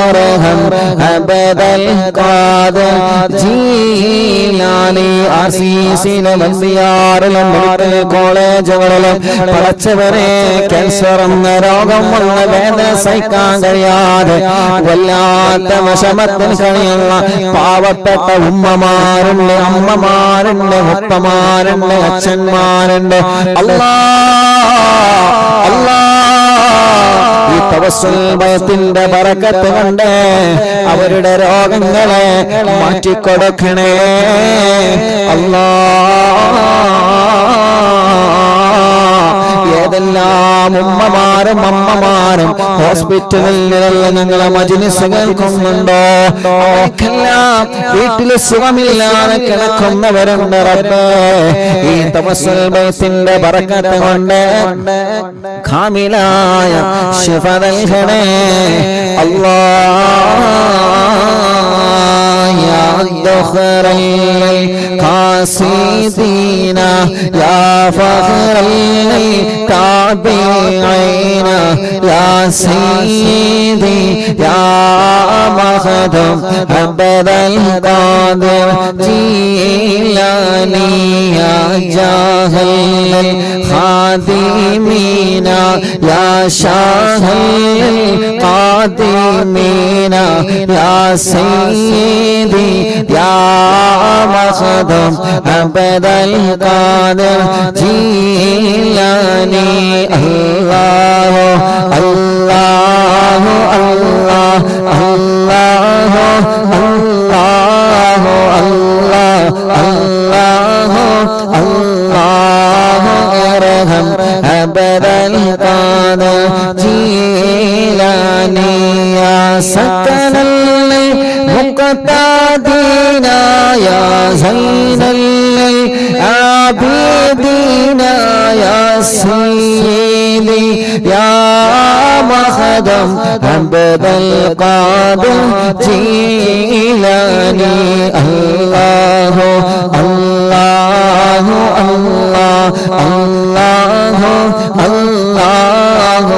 ارحم عبد القادر جيلاني ആർസിസിയിലും എംബിആറിലും മെഡിക്കൽ കോളേജുകളിലും പടച്ചവരെ ക്യാൻസർ എന്ന രോഗം വന്ന വേദന സഹിക്കാൻ കഴിയാതെ വല്ലാത്ത വിഷമത്തിൽ കഴിയുന്ന പാവപ്പെട്ട ഉമ്മമാരുണ്ട്, അമ്മമാരുണ്ട്, ഉപ്പമാരുണ്ട്, അച്ഛന്മാരുണ്ട്. ഈ തവസ്സുൽ ബയത്തിന്റെ ബറക്കത്ത് കൊണ്ട് അവരുടെ രോഗങ്ങളെ മാറ്റിക്കൊടുക്കണേ അല്ലാഹ്. ഏതെല്ലാം ഉമ്മമാരും അമ്മമാരും ഹോസ്പിറ്റലിൽ ഞങ്ങളെ മജ്‌ലിസ് കേൾക്കുന്നുണ്ടോ, അവർക്കെല്ലാം വീട്ടിൽ സുഖമില്ലാതെ കിടക്കുന്നവരുണ്ട് റബ്ബേ. ഈ തവസ്സുൽ ബയത്തിന്റെ ബറക്കത്ത് കൊണ്ട് കാമിലായ ശിഫ നൽകണേ അല്ലാഹ്. യാ ദഖറൽ ഖാസിദീന യാ ഫഖറൽ താബിഈന യാ സയ്യിദി യാ മഖദൂം അബ്ദൽ ഖാദിർ ജീലാനി യാ ജാഹൽ ഖാദിമീന യാ ഷാഹൽ ഖാദിമീന യാ സയ്യിദി യാ മഖദൂം അബ്ദൽ ഖാദിർ ജീലാനി അല്ലാഹു അല്ലാഹു അല്ലാഹു അല്ലാഹു അല്ലാഹു അല്ലാഹു അല്ലാഹു അർഹം അബ്ദൽ ഖാദിർ ജീലാനി യാ സക്കനൽ മുഖ്തദീന യാ സൈനൽ ആബിദീന യാ സയ്യിദി യാ മഖദൂം അബ്ദൽ ഖാദിർ ജീലാനി അല്ലാഹു അല്ലാഹു അല്ലാഹു അല്ലാഹു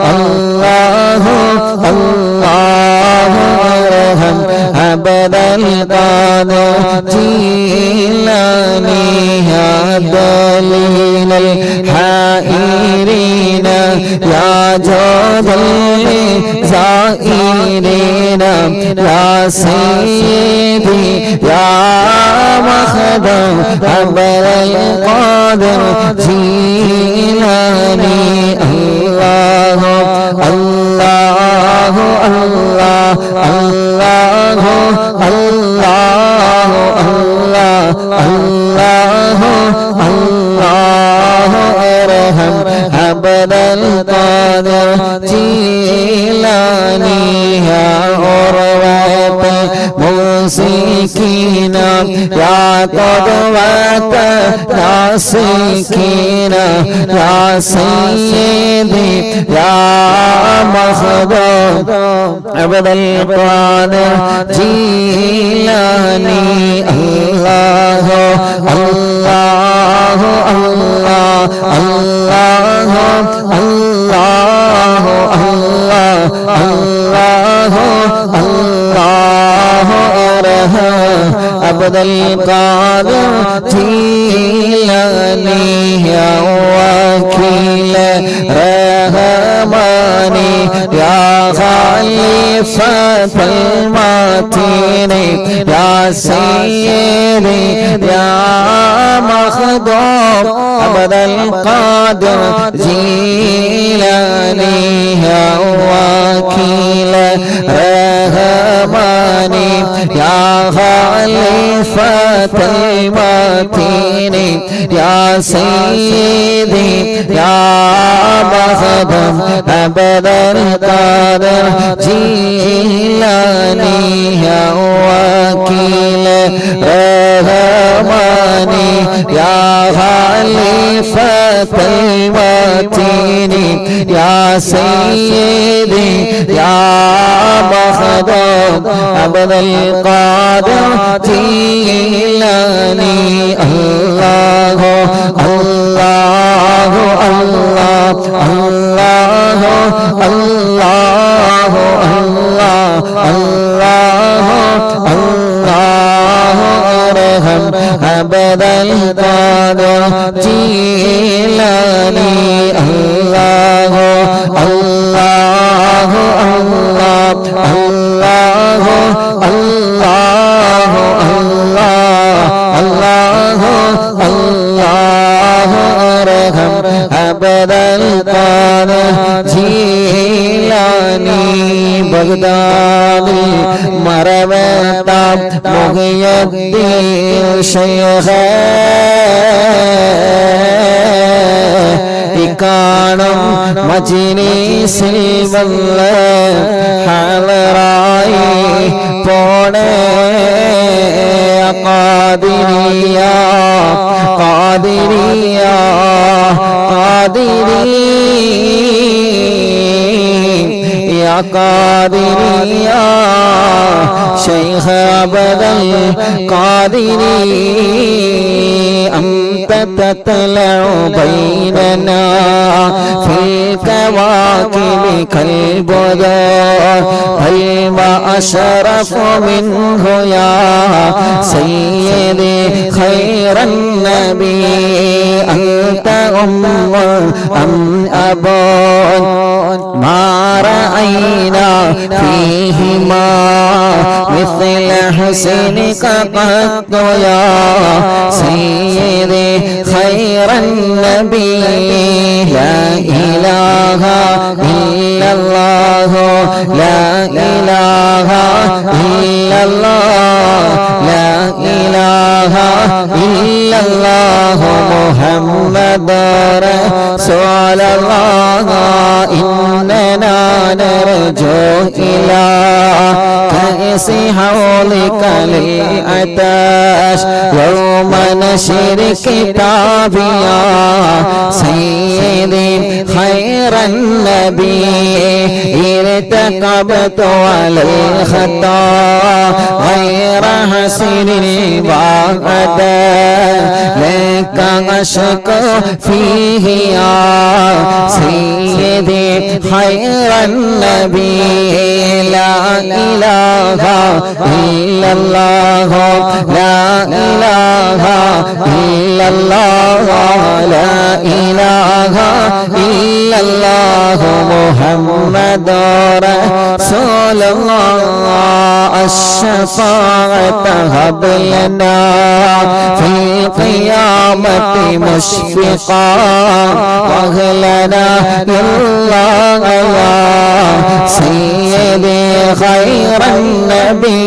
അല്ലാഹു അല്ലാഹു അർഹം അബ്ദൽ ഖാദിർ ജീലാനി യാ ദലീലൽ ഹായിരീന യാ جود للزائرين يا سيدي يا مخدوم عبد القادر جيلاني الله الله الله الله الله الله الله الله ارحم عبد القادر جيلاني يا عروة موسيقين يا قدوة ناسكين يا سيدي يا مخدوم عبد القادر جيلاني الله الله الله الله الله الله الله الله ارحم عبد القادر جيلاني يا وكيل رحماني يا خليفة المتين يا سيدي يا مخدوم عبد القادر جيلاني يا وكيل رحماني يا خليفة المتين يا سيدي يا مخدوم عبد القادر جيلاني يا وكيل رحماني يا خليفة المتين يا سيدي يا مخدوم عبد القادر جيلاني الله الله الله الله الله الله الله الله ارحم عبد القادر جيلاني الله الله الله الله الله الله الله ارحم عبد القادر جيلاني بغداد مرمت محي الدين شيخ കാണും മജ്‌ലിസിൽ വല്ല ഹളറായി പോണേ Qadiriya Qadiriya Qadiriya Qadiriya Sheikh Abdul Qadiri أنت تطلع بيننا في الكواكب كالبدر بل ما أشرف منه يا سيدي خير النبي أنت أم أم أب ما رأينا فيهما مثل حسنك قط يا سيدي خير النبي لا إله إلا الله لا إله إلا الله لا إله إلا الله محمد رسول الله إننا نرجو إلى كأس حولك للعطش يوم نشر كتابيا سيدي خير النبي ارتكبت على الخطا غير حسن بعد لك أشكو فيه يا سيدي خير النبي لا إله إلا الله لا إله إلا الله لا إله إلا illallahu Muhammadur Rasulullah ash-shafa'ata hab lana fil qiyamati mushfiqa wahlana illallah ya sayyidi khairan nabi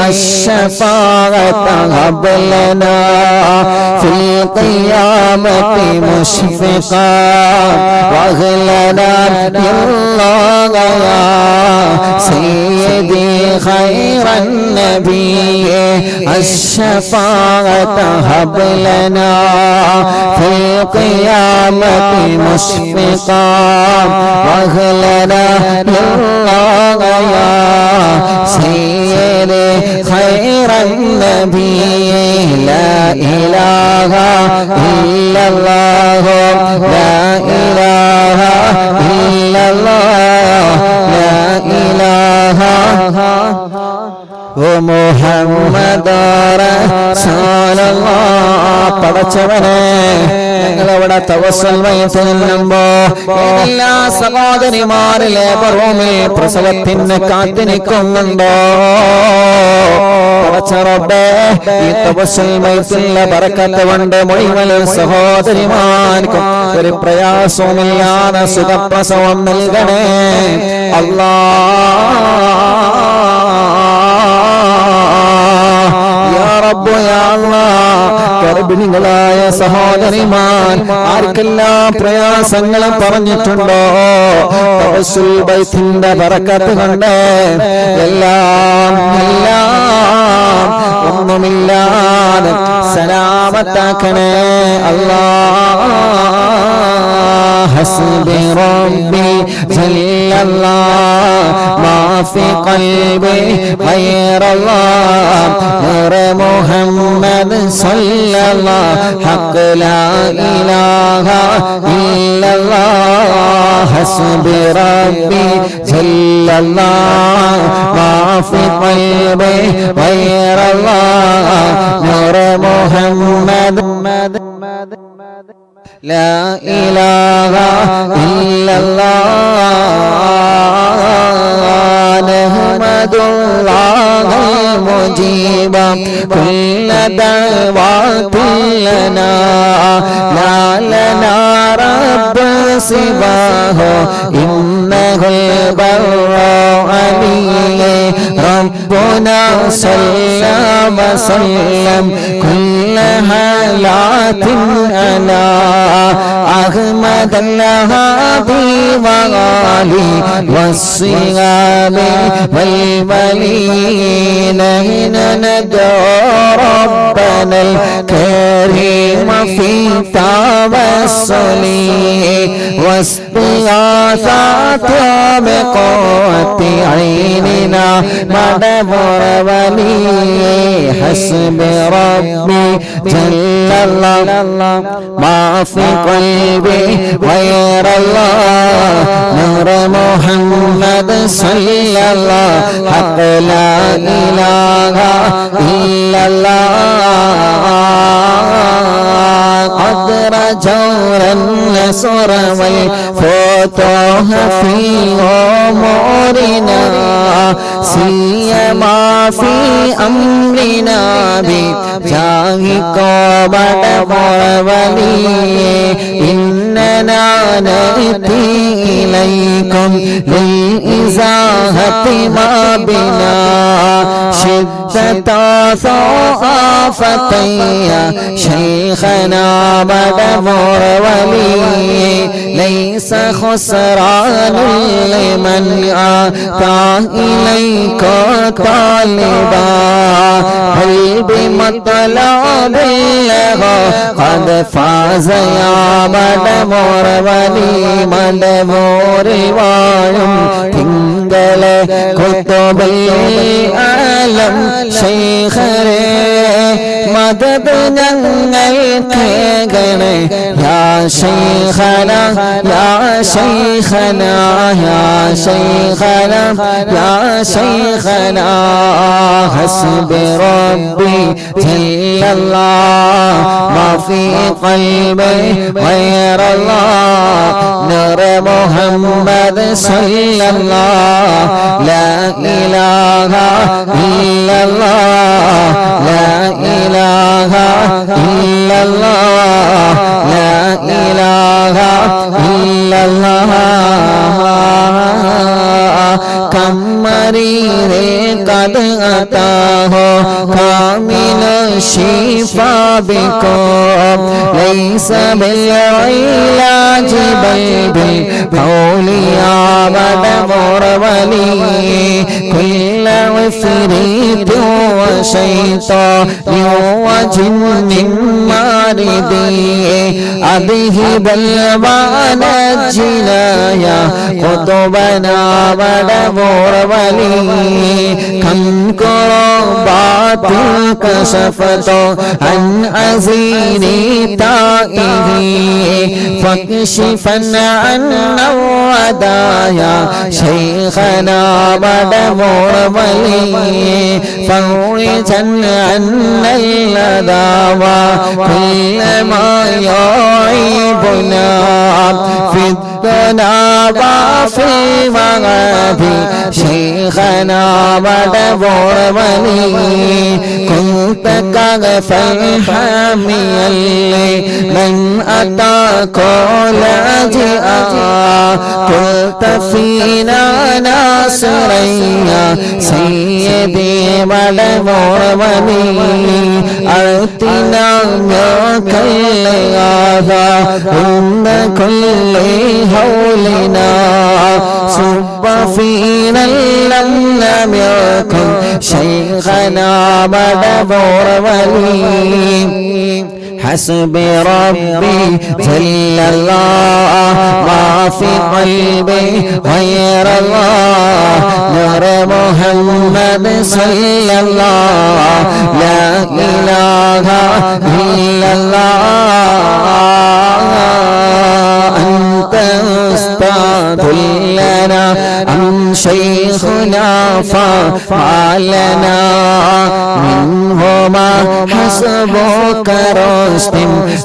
ash-shafa'ata hab lana fil qiyamati mushfiqa wahlana illallah ya sayyidi khairan nabi ash-shafa'ata hab lana fil qiyamati mushfiqa wahlana illallah ya sayyidi khairan nabi la ilaha illallah la ilaha illallah la ilaha Muhammad റസൂലുള്ളാഹ് പടച്ചവനെ ഞങ്ങളവിടെ തവസ്സുൽ വൈത്ത് നിന്നുമ്പോ എല്ലാ സഹോദരിമാരിലെ റൂമിൽ പ്രസവത്തിന് കാത്തു നിൽക്കുന്നുണ്ടോ പടച്ചറബ്ബേ ഈ തവസ്സുൽ വൈത്തിലെ ബറക്കത്ത് കൊണ്ട് മുഴുവൻ സഹോദരിമാർക്കും ഒരു പ്രയാസവുമില്ലാതെ സുഖപ്രസവം നൽകണേ അല്ലാഹ് ഗർഭിണികളായ സഹോദരിമാർ ആർക്കെല്ലാം പ്രയാസങ്ങളും പറഞ്ഞിട്ടുണ്ടോ തവസ്സുൽ ബൈത്തിന്റെ ബറക്കത്ത് കൊണ്ട് എല്ലാം ഒന്നുമില്ലാതെ സലാമത്താക്കണേ അല്ലാഹ് ഹസ്ബി റബ്ബി ജല്ലല്ലാഹ് മാ ഫി ഖൽബി ഗൈറല്ലാഹ് നൂർ മുഹമ്മദ് സല്ലല്ലാഹ് ഹഖ് ലാ ഇലാഹ ഇല്ലല്ലാഹ് ഹസ്ബി റബ്ബി ജല്ലല്ലാഹ് മാ ഫി ഖൽബി ഗൈറല്ലാഹ് നൂർ മുഹമ്മദ് لا إله إلا الله نحمد الله المجيب كل دعوات لنا لا لنا رب سواه إنه البر علي ربنا صلى وسلم كل حالات أنا أحمد الهادي وغالي والصيام والولين هنا ندعو ربنا الكريم في توسلي واستغاثات بقوة عيننا مدبر ولي حسب ربي جل الله ما في قلبي غير الله نور محمد صلى الله حق لا إله إلا الله قد رجور النصر والفتوح في أمورنا سيما في أمرنا بجاهك وبدبر ولي إننا نأتي إليكم للإزاحة ما بنا شدة ثقافتي شيخنا بدبر ولي ليس خسران لمن أتى إليك طالبا بل بمطلب له قد فاز يا مدبر ولي مدبر الوايم തിങ്കളെ കുത്തുബിൽ ആലം ശൈഖരേ മദദ് ഞങ്ങൾ കേകണേ യാ شيخنا يا شيخنا يا شيخنا يا شيخنا حسبي ربي جل الله ما في قلبي غير الله نور محمد صلى الله لا إله إلا الله لا إله إلا الله لا إله إلا الله كم مريض قد أتاه كامل الشفاء بكم ليس بالعلاج بل بالقول يا مدبر ولي كل عفريت وشيطان وجن ماردي أذهب البانجنا يا قطبنا مدبر ولي كم كربات كشفت عن أزيني تائه فاكشفا عنا الودايا شيخنا مدبر ولي فرجا عنا الأذى كل ما يعيبنا في الدنا وفي المغادي شيخنا مدبر ولي كنت كغفا حاميا لمن أتاك لاجئا قلت فينا ناصريا سيدي مدبر ولي أرتنا منك الغاثى عند كل هولنا صب فينا لم نملكم شيخنا مدبر ولي حسبي ربي جل الله ما في قلبي غير الله نور محمد صلى الله لا إله إلا الله أنت أستاذ لنا أم شيخنا فعلنا منهما حسبك رشد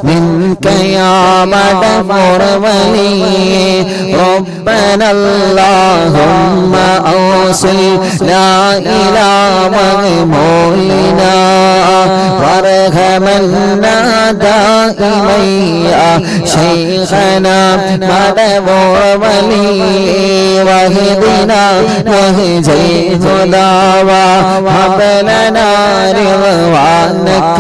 منك يا مدبر ولي ربنا اللهم أوصلنا إلى مغمولنا وارحمنا دائما يا شيخنا مدبر ولي واهدنا نهج الهدى وهب لنا رضوانك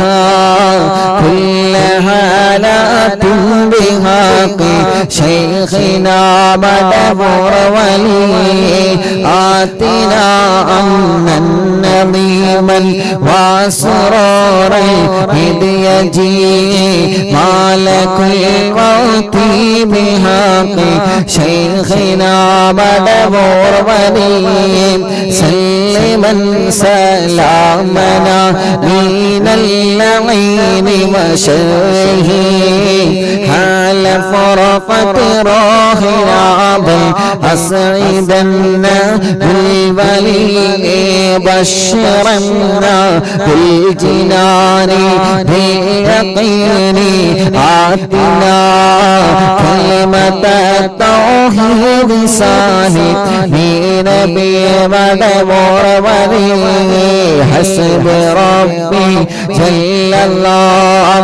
كل حالات بحق شيخنا مدبر ولي آتنا أمنا نظيما وسرورا إذ يجيء مالك الموت بحق شيخنا مدبر ولي سلما سلامنا من اللعين وشره حال فرقة روحنا بل أسعدنا بالولي بشرنا بالجنان باليقين آتنا كلمة التوحيد صالحين بمدبر ولي حسب ربي جل الله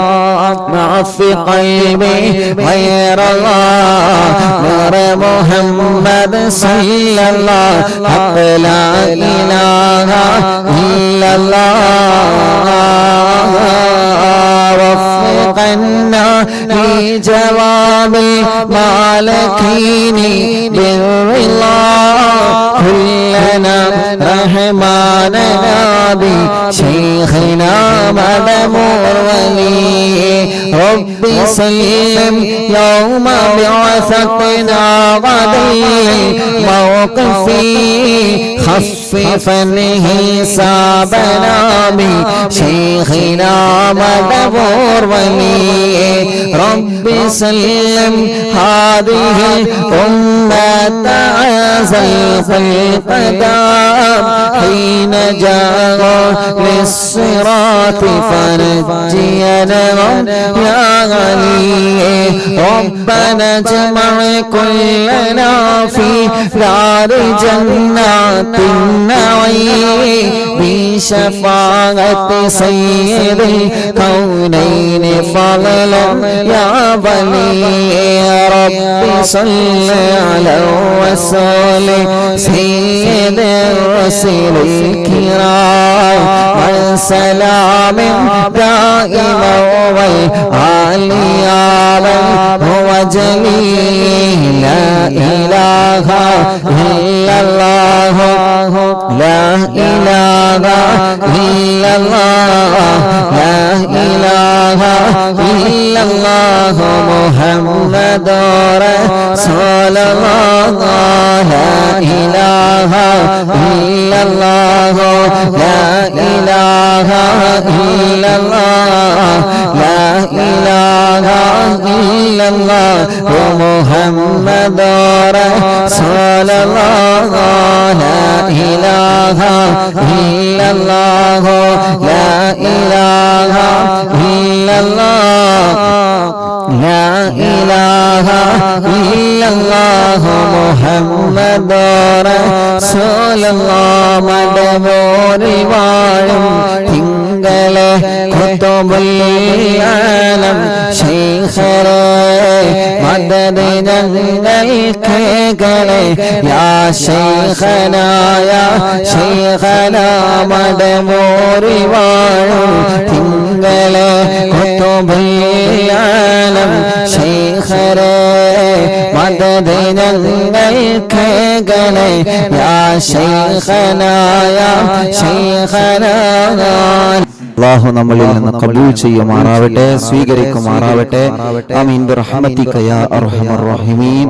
ما في قلبي غير الله نور محمد صلى الله حق لا إله إلا الله وفقنا لجواب المالكين بالرضا كلنا رحماننا بشيخنا مدبر ولي ربي سلم يوم بعثتنا غدا الموقف خففا حسابنا بشيخنا مدبر ولي ربي سلم هذه الأمة عزيز القدام حين جاء للصراط فنجينا يا علي ربنا اجمع كلنا في دار جنات النعيم بشفاعة سيد الكونين فضلا يا ولي ربي صل على الرسول سيد الرسل الكرام والسلام دائما والآل على هو جليل لا إله إلا الله لا إله إلا الله لا إله إلا الله محمد رسول الله لا إله إلا الله لا إله إلا الله لا إله إلا الله محمد رسول الله لا إله إلا الله لا إله إلا الله لا إله إلا الله محمد رسول الله മടവൂർ വാഴും തിങ്കളെ ഖുതുബുൽ ആലം ശൈഖറേ മദദ് ഞങ്ങൾക്കേകളെ യാ ശൈഖനാ യാ ശൈഖനാ മടവൂർ വാഴും തിങ്കളെ ഖുതുബുൽ ആലം ശൈഖറേ മദദ് ഞങ്ങൾക്കേകളെ യാ ശൈഖനാ യാ ശൈഖനാ അല്ലാഹു നമ്മളിൽ നിന്ന് ഖബൂൽ ചെയ്യുമാറാവട്ടെ സ്വീകരിക്കുമാറാവട്ടെ ആമീൻ ബിറഹ്മതിക യാ അർഹമർ റഹീമീൻ.